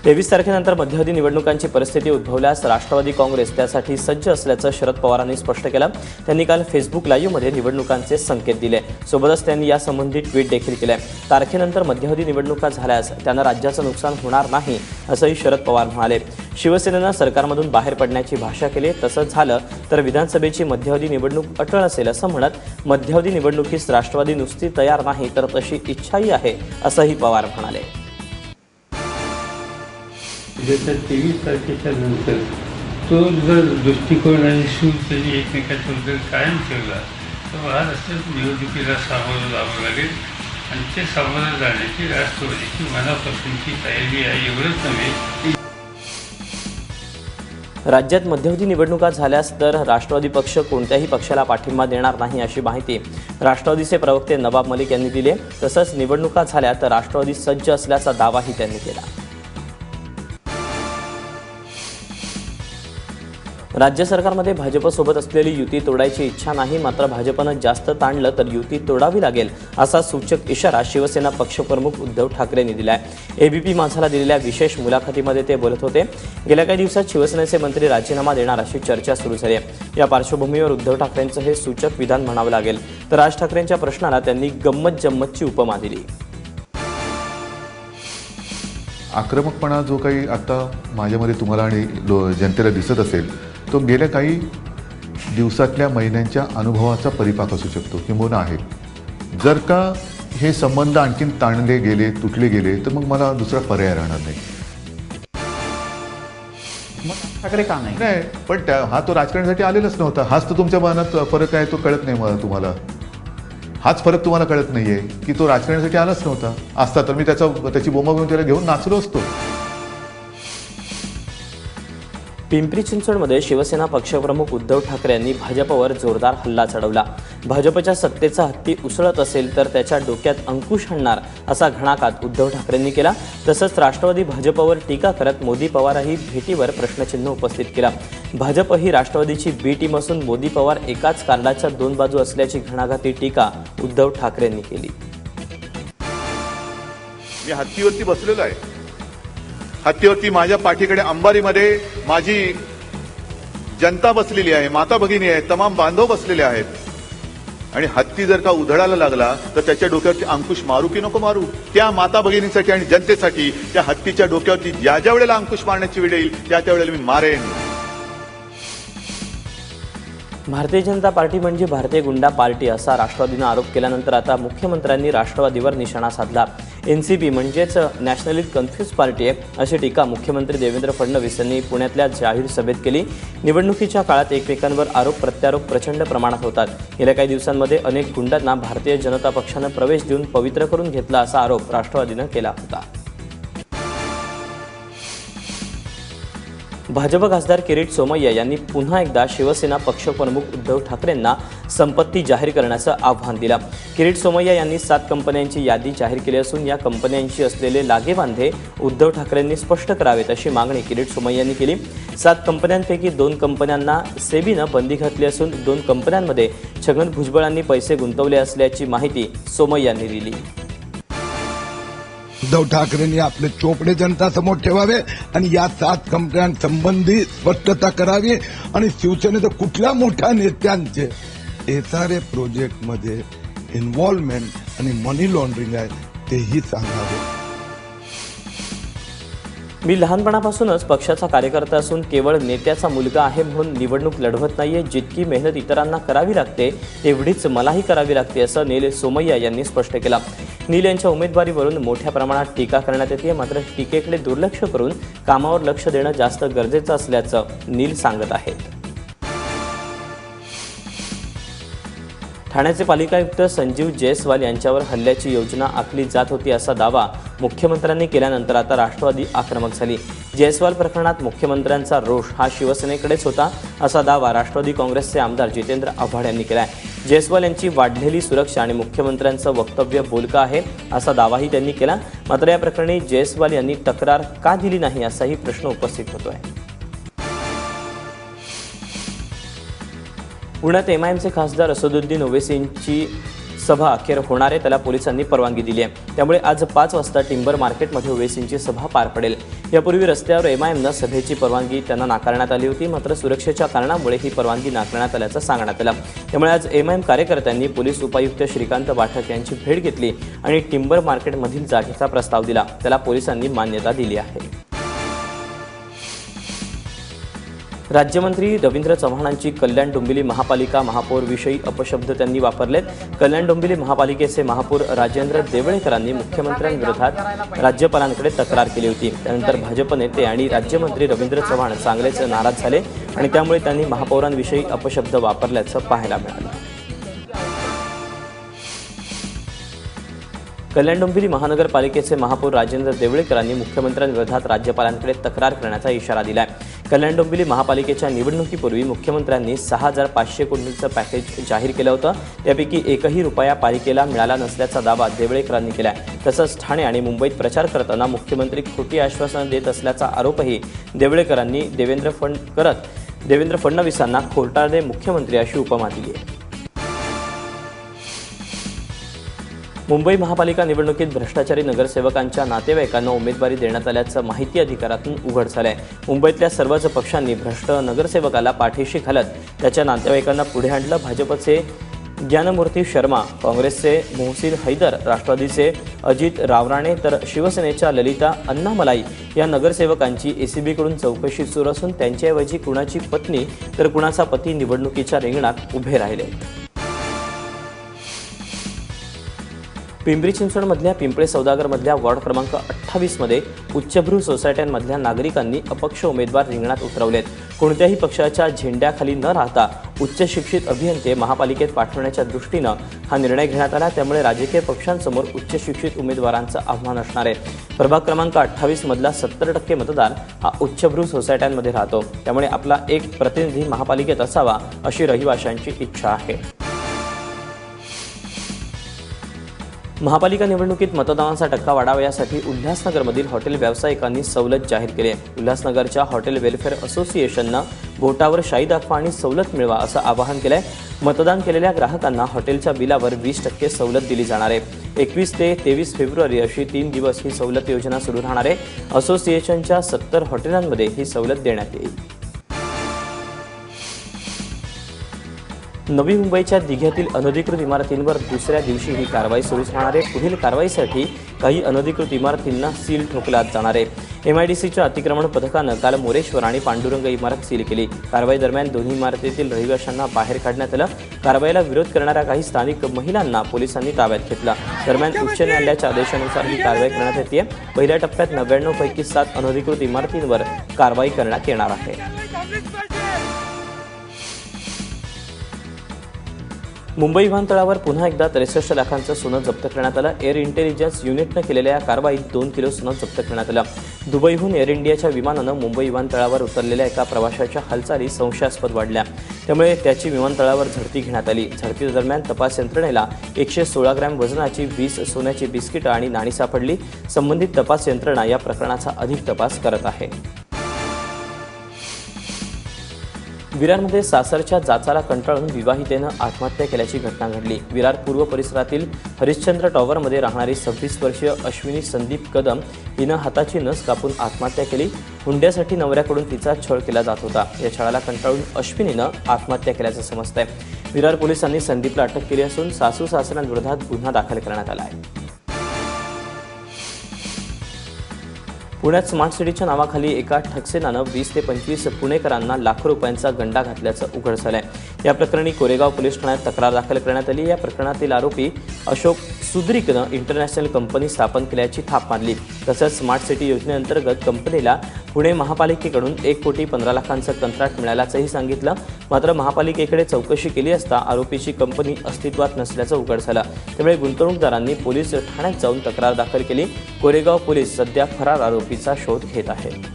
23 तारखेनंतर मध्यावधी निवडणुकांची परिस्थिती उद्भवल्यास राष्ट्रवादी काँग्रेस त्यासाठी सज्ज असल्याचं शरद पवारांनी स्पष्ट केलं। त्यांनी काल फेसबुक लाईव्हमध्ये निवडणुकांचे संकेत दिले। सोबतच त्यांनी यासंबंधी ट्विट देखील केले। तारखेनंतर मध्यावधी निवडणुका झाल्यास त्यांना राज्याचं नुकसान होणार नाही असंही शरद पवार म्हणाले। शिवसेनेनं सरकारमधून बाहेर पडण्याची भाषा केली, तसंच झालं तर विधानसभेची मध्यावधी निवडणूक अटळ असेल असं म्हणत मध्यावधी निवडणुकीस राष्ट्रवादी नुसती तयार नाही तर तशी इच्छाही आहे असंही पवार म्हणाले। 23 तारखेच्या नंतर तो जर दृष्टिकोन आणि सूर त्यांनी एकमेकांबद्दल कायम ठेवला तर महाराष्ट्रात निवडणुकीला सामोरं जावं लागेल आणि ते सामोरं जाण्याची राष्ट्रवादीची मनापासूनची तयारी आहे। एवढंच नव्हे, राज्यात मध्यावधी निवडणुका झाल्यास तर राष्ट्रवादी पक्ष कोणत्याही पक्षाला पाठिंबा देणार नाही अशी माहिती राष्ट्रवादीचे प्रवक्ते नवाब मलिक यांनी दिली। तसंच निवडणुका झाल्या तर राष्ट्रवादी सज्ज असल्याचा दावाही त्यांनी केला। राज्य सरकारमध्ये भाजपसोबत असलेली युती तोडायची इच्छा नाही, मात्र भाजपनं जास्त ताणलं तर युती तोडावी लागेल असा सूचक इशारा शिवसेना पक्षप्रमुख उद्धव ठाकरेंनी दिलाय। एबीपी माझाला दिलेल्या विशेष मुलाखतीमध्ये ते बोलत होते। गेल्या काही दिवसात शिवसेनेचे मंत्री राजीनामा देणार अशी चर्चा सुरू झाली आहे। या पार्श्वभूमीवर उद्धव ठाकरेंचं हे सूचक विधान म्हणावं लागेल। तर राज ठाकरेंच्या प्रश्नाला त्यांनी गंमत जम्मतची उपमा दिली। आक्रमकपणा जो काही आता माझ्यामध्ये तुम्हाला आणि जनतेला दिसत असेल तो गेल्या काही दिवसातल्या महिन्यांच्या अनुभवाचा परिपाक असू शकतो किंबहुना आहे। जर का हे संबंध आणखीन ताणले गेले, तुटले गेले तर मग मला दुसरा पर्याय राहणार नाही। मग ठाकरे का नाही? नाही, पण हा तो राजकारणासाठी आलेलाच नव्हता। हाच तर तुमच्या मनात फरक आहे, तो कळत नाही मला तुम्हाला। हाच फरक तुम्हाला कळत नाहीये की तो राजकारणासाठी आलाच नव्हता। असता तर मी त्याची बोंबा घेऊन त्याला घेऊन नाचलो असतो। पिंपरी चिंचवडमध्ये शिवसेना पक्षप्रमुख उद्धव ठाकरे यांनी भाजपवर जोरदार हल्ला चढवला। भाजपच्या सत्तेचा हत्ती उसळत असेल तर त्याच्या डोक्यात अंकुश आणणार असा घणाघात उद्धव ठाकरेंनी केला। तसंच राष्ट्रवादी भाजपवर टीका करत मोदी पवारही भेटीवर प्रश्नचिन्ह उपस्थित केला। भाजप ही राष्ट्रवादीची बी टीम असून मोदी पवार एकाच कार्डाच्या दोन बाजू असल्याची घणाघाती टीका उद्धव ठाकरेंनी केली। मी हत्तीवरती बसलेलो आहे। हत्तीवरती माझ्या पाठीकडे अंबारीमध्ये माझी जनता बसलेली आहे, माता भगिनी आहेत, तमाम बांधव बसलेले आहेत। आणि हत्ती जर का उधळायला लागला तर त्याच्या डोक्यावरती अंकुश मारू की नको मारू? त्या माता भगिनींसाठी आणि जनतेसाठी त्या हत्तीच्या डोक्यावरती ज्या वेळेला अंकुश मारण्याची वेळ येईल त्या वेळेला मी मारेन। भारतीय जनता पार्टी म्हणजे भारतीय गुंडा पार्टी असा राष्ट्रवादीनं आरोप केल्यानंतर आता मुख्यमंत्र्यांनी राष्ट्रवादीवर निशाणा साधला। एनसीपी म्हणजेच नॅशनली कन्फ्यूज पार्टी आहे अशी टीका मुख्यमंत्री देवेंद्र फडणवीस यांनी पुण्यातल्या जाहीर सभेत केली। निवडणुकीच्या काळात एकमेकांवर आरोप प्रत्यारोप प्रचंड प्रमाणात होतात। गेल्या काही दिवसांमध्ये अनेक गुंडांना भारतीय जनता पक्षानं प्रवेश देऊन पवित्र करून घेतला असा आरोप राष्ट्रवादीनं केला होता। भाजप खासदार किरीट सोमय्या यांनी पुन्हा एकदा शिवसेना पक्षप्रमुख उद्धव ठाकरेंना संपत्ती जाहीर करण्याचं आव्हान दिलं। किरीट सोमय्या यांनी 7 कंपन्यांची यादी जाहीर केली असून या कंपन्यांची असलेले लागेबांधे उद्धव ठाकरेंनी स्पष्ट करावेत अशी मागणी किरीट सोमय्यांनी केली। 7 कंपन्यांपैकी 2 कंपन्यांना सेबीनं बंदी घातली असून 2 कंपन्यांमध्ये छगन भुजबळांनी पैसे गुंतवले असल्याची माहिती सोमय्यांनी दिली। उद्धव ठाकरेंनी आपले चोपडे जनतासमोर ठेवावे आणि या 7 कंपन्यांसंबंधी स्पष्टता करावी आणि शिवसेनेच्या कुठल्या मोठ्या नेत्यांचे एसआरए प्रोजेक्टमध्ये इन्व्हॉल्वमेंट आणि मनी लॉन्ड्रिंग आहे तेही सांगावे। मी लहानपणापासूनच पक्षाचा कार्यकर्ता असून केवळ नेत्याचा मुलगा आहे म्हणून निवडणूक लढवत नाहीये। जितकी मेहनत इतरांना करावी लागते तेवढीच मलाही करावी लागते असं नील सोमय्या यांनी स्पष्ट केलं। नील यांच्या उमेदवारीवरून मोठ्या प्रमाणात टीका करण्यात येते, मात्र टीकेकडे दुर्लक्ष करून कामावर लक्ष देणं जास्त गरजेचं असल्याचं नील सांगत आहेत। ठाण्याचे पालिका आयुक्त संजीव जयस्वाल यांच्यावर हल्ल्याची योजना आखली जात होती असा दावा मुख्यमंत्र्यांनी केल्यानंतर आता राष्ट्रवादी आक्रमक झाली। जयस्वाल प्रकरणात मुख्यमंत्र्यांचा रोष हा शिवसेनेकडेच होता असा दावा राष्ट्रवादी काँग्रेसचे आमदार जितेंद्र आव्हाड यांनी केला आहे। जयस्वाल यांची वाढलेली सुरक्षा आणि मुख्यमंत्र्यांचं वक्तव्य बोलकं आहे असा दावाही त्यांनी केला। मात्र या प्रकरणी जयस्वाल यांनी तक्रार का दिली नाही असाही प्रश्न उपस्थित होतोय। पुण्यात एमआयएमचे खासदार असदुद्दीन ओवैसींची सभा अखेर होणार आहे त्याला पोलिसांनी परवानगी दिली आहे। त्यामुळे आज 5 वाजता टिंबर मार्केटमध्ये ओवेसींची सभा पार पडेल। यापूर्वी रस्त्यावर एमआयएमनं सभेची परवानगी त्यांना नाकारण्यात आली होती, मात्र सुरक्षेच्या कारणामुळे ही परवानगी नाकारण्यात आल्याचं सांगण्यात आलं। त्यामुळे आज एमआयएम कार्यकर्त्यांनी पोलीस उपायुक्त श्रीकांत पाठक यांची भेट घेतली आणि टिंबर मार्केटमधील जागेचा प्रस्ताव दिला, त्याला पोलिसांनी मान्यता दिली आहे। राज्यमंत्री रवींद्र चव्हाणांची कल्याण डोंबिवली महापालिका महापौरविषयी अपशब्द त्यांनी वापरलेत। कल्याण डोंबिवली महापालिकेचे महापौर राजेंद्र देवळेकरांनी मुख्यमंत्र्यांविरोधात राज्यपालांकडे तक्रार केली होती। त्यानंतर भाजप नेते आणि राज्यमंत्री रवींद्र चव्हाण चांगलेच नाराज झाले आणि त्यामुळे त्यांनी महापौरांविषयी अपशब्द वापरल्याचं पाहायला मिळालं। कल्याण डोंबिवली महानगरपालिकेचे महापौर राजेंद्र देवळेकरांनी मुख्यमंत्र्यांविरोधात राज्यपालांकडे तक्रार करण्याचा इशारा दिलाय। कल्याण डोंबिवली महापालिकेच्या निवडणुकीपूर्वी मुख्यमंत्र्यांनी 6,500 कोटींचं पॅकेज जाहीर केलं होतं। त्यापैकी एकही रुपया पालिकेला मिळाला नसल्याचा दावा देवळेकरांनी केलाय। तसंच ठाणे आणि मुंबईत प्रचार करताना मुख्यमंत्री खोटी आश्वासनं देत असल्याचा आरोपही देवळेकरांनी देवेंद्र फडणवीसांना खोटारडे मुख्यमंत्री अशी उपमा दिली आहे। मुंबई महापालिका निवडणुकीत भ्रष्टाचारी नगरसेवकांच्या नातेवाईकांना उमेदवारी देण्यात आल्याचं माहिती अधिकारातून उघड झालंय। मुंबईतल्या सर्वच पक्षांनी भ्रष्ट नगरसेवकाला पाठीशी घालत त्याच्या नातेवाईकांना पुढे आणलं। भाजपचे ज्ञानमूर्ती शर्मा, काँग्रेसचे मोहसिन हैदर, राष्ट्रवादीचे अजित रावराणे तर शिवसेनेच्या ललिता अन्नामलाई या नगरसेवकांची एसीबीकडून चौकशी सुरू असून त्यांच्याऐवजी कुणाची पत्नी तर कुणाचा पती निवडणुकीच्या रिंगणात उभे राहिले। पिंपरी चिंचवडमधल्या पिंपळे सौदागरमधल्या वॉर्ड क्रमांक 28 मध्ये उच्चभ्रू सोसायट्यांमधल्या नागरिकांनी अपक्ष उमेदवार रिंगणात उतरवलेत। कोणत्याही पक्षाच्या झेंड्याखाली न राहता उच्च शिक्षित अभियंते महापालिकेत पाठवण्याच्या दृष्टीनं हा निर्णय घेण्यात आला। त्यामुळे राजकीय पक्षांसमोर उच्च शिक्षित उमेदवारांचं आव्हान असणार आहे। प्रभाग क्रमांक 28 मधला 70% मतदार हा उच्चभ्रू सोसायट्यांमध्ये राहतो, त्यामुळे आपला एक प्रतिनिधी महापालिकेत असावा अशी रहिवाशांची इच्छा आहे। महापालिका निवडणुकीत मतदानाचा टक्का वाढावा यासाठी उल्हासनगरमधील हॉटेल व्यावसायिकांनी सवलत जाहीर केली आहे। उल्हासनगरच्या हॉटेल वेलफेअर असोसिएशननं बोटावर शाई दाखवा आणि सवलत मिळवा असं आवाहन केलंय। मतदान केलेल्या ग्राहकांना हॉटेलच्या बिलावर 20% सवलत दिली जाणार आहे। 21 ते 23 फेब्रुवारी अशी 3 दिवस ही सवलत योजना सुरू राहणार आहे। असोसिएशनच्या 70 हॉटेलांमध्ये ही सवलत देण्यात येईल। नवी मुंबईच्या दिघ्यातील अनधिकृत इमारतींवर दुसऱ्या दिवशी ही कारवाई सुरूच राहणार आहे। पुढील कारवाईसाठी काही अनधिकृत इमारतींना सील ठोकल्यात जाणार आहे। एमआयडीसीच्या अतिक्रमण पथकानं काल मोरेश्वर आणि पांडुरंग इमारत सील केली। कारवाई दरम्यान दोन्ही इमारतीतील रहिवाशांना बाहेर काढण्यात आलं। कारवाईला विरोध करणाऱ्या काही स्थानिक महिलांना पोलिसांनी ताब्यात घेतलं। दरम्यान उच्च न्यायालयाच्या आदेशानुसार ही कारवाई करण्यात येते। पहिल्या टप्प्यात 99 पैकी 7 अनधिकृत इमारतींवर कारवाई करण्यात येणार आहे। मुंबई विमानतळावर पुन्हा एकदा 63 लाखांचं सोनं जप्त करण्यात आलं। एअर इंटेलिजन्स युनिटनं केलेल्या या कारवाईत 2 किलो सोनं जप्त करण्यात आलं। दुबईहून एअर इंडियाच्या विमानानं मुंबई विमानतळावर उतरलेल्या एका प्रवाशाच्या हालचाली संशयास्पद वाढल्या, त्यामुळे त्याची विमानतळावर झडती घेण्यात आली। झडतीदरम्यान तपास यंत्रणेला 116 ग्रॅम वजनाची 20 सोन्याची बिस्किटं आणि नाणी सापडली। संबंधित तपास यंत्रणा या प्रकरणाचा अधिक तपास करत आहे। विरारमध्ये सासरच्या जाचाला कंटाळून विवाहितेनं आत्महत्या केल्याची घटना घडली। विरार पूर्व परिसरातील हरिश्चंद्र टॉवरमध्ये राहणारी 26 वर्षीय अश्विनी संदीप कदम हिनं हाताची नस कापून आत्महत्या केली। हुंड्यासाठी नवऱ्याकडून तिचा छळ केला जात होता। या छळाला कंटाळून अश्विनीनं आत्महत्या केल्याचं समजतंय। विरार पोलिसांनी संदीपला अटक केली असून सासू सासऱ्यांविरोधात गुन्हा दाखल करण्यात आला आहे। पुण्यात स्मार्ट सिटीच्या नावाखाली एका ठकसेनानं 20 ते 25 पुणेकरांना लाखो रुपयांचा गंडा घातल्याचं उघड झालंय। या प्रकरणी कोरेगाव पोलीस ठाण्यात तक्रार दाखल करण्यात आली। या प्रकरणातील आरोपी अशोक सुद्रिकनं इंटरनॅशनल कंपनी स्थापन केल्याची थाप मारली। तसंच स्मार्ट सिटी योजनेअंतर्गत कंपनीला पुणे महापालिकेकडून 1,15,00,000चं कंत्राट मिळाल्याचंही सांगितलं। मात्र महापालिकेकडे चौकशी केली असता आरोपीची कंपनी अस्तित्वात नसल्याचं उघड झालं। त्यामुळे गुंतवणूकदारांनी पोलीस ठाण्यात जाऊन तक्रार दाखल केली। कोरेगाव पोलीस सध्या फरार आरोपीचा शोध घेत आहेत।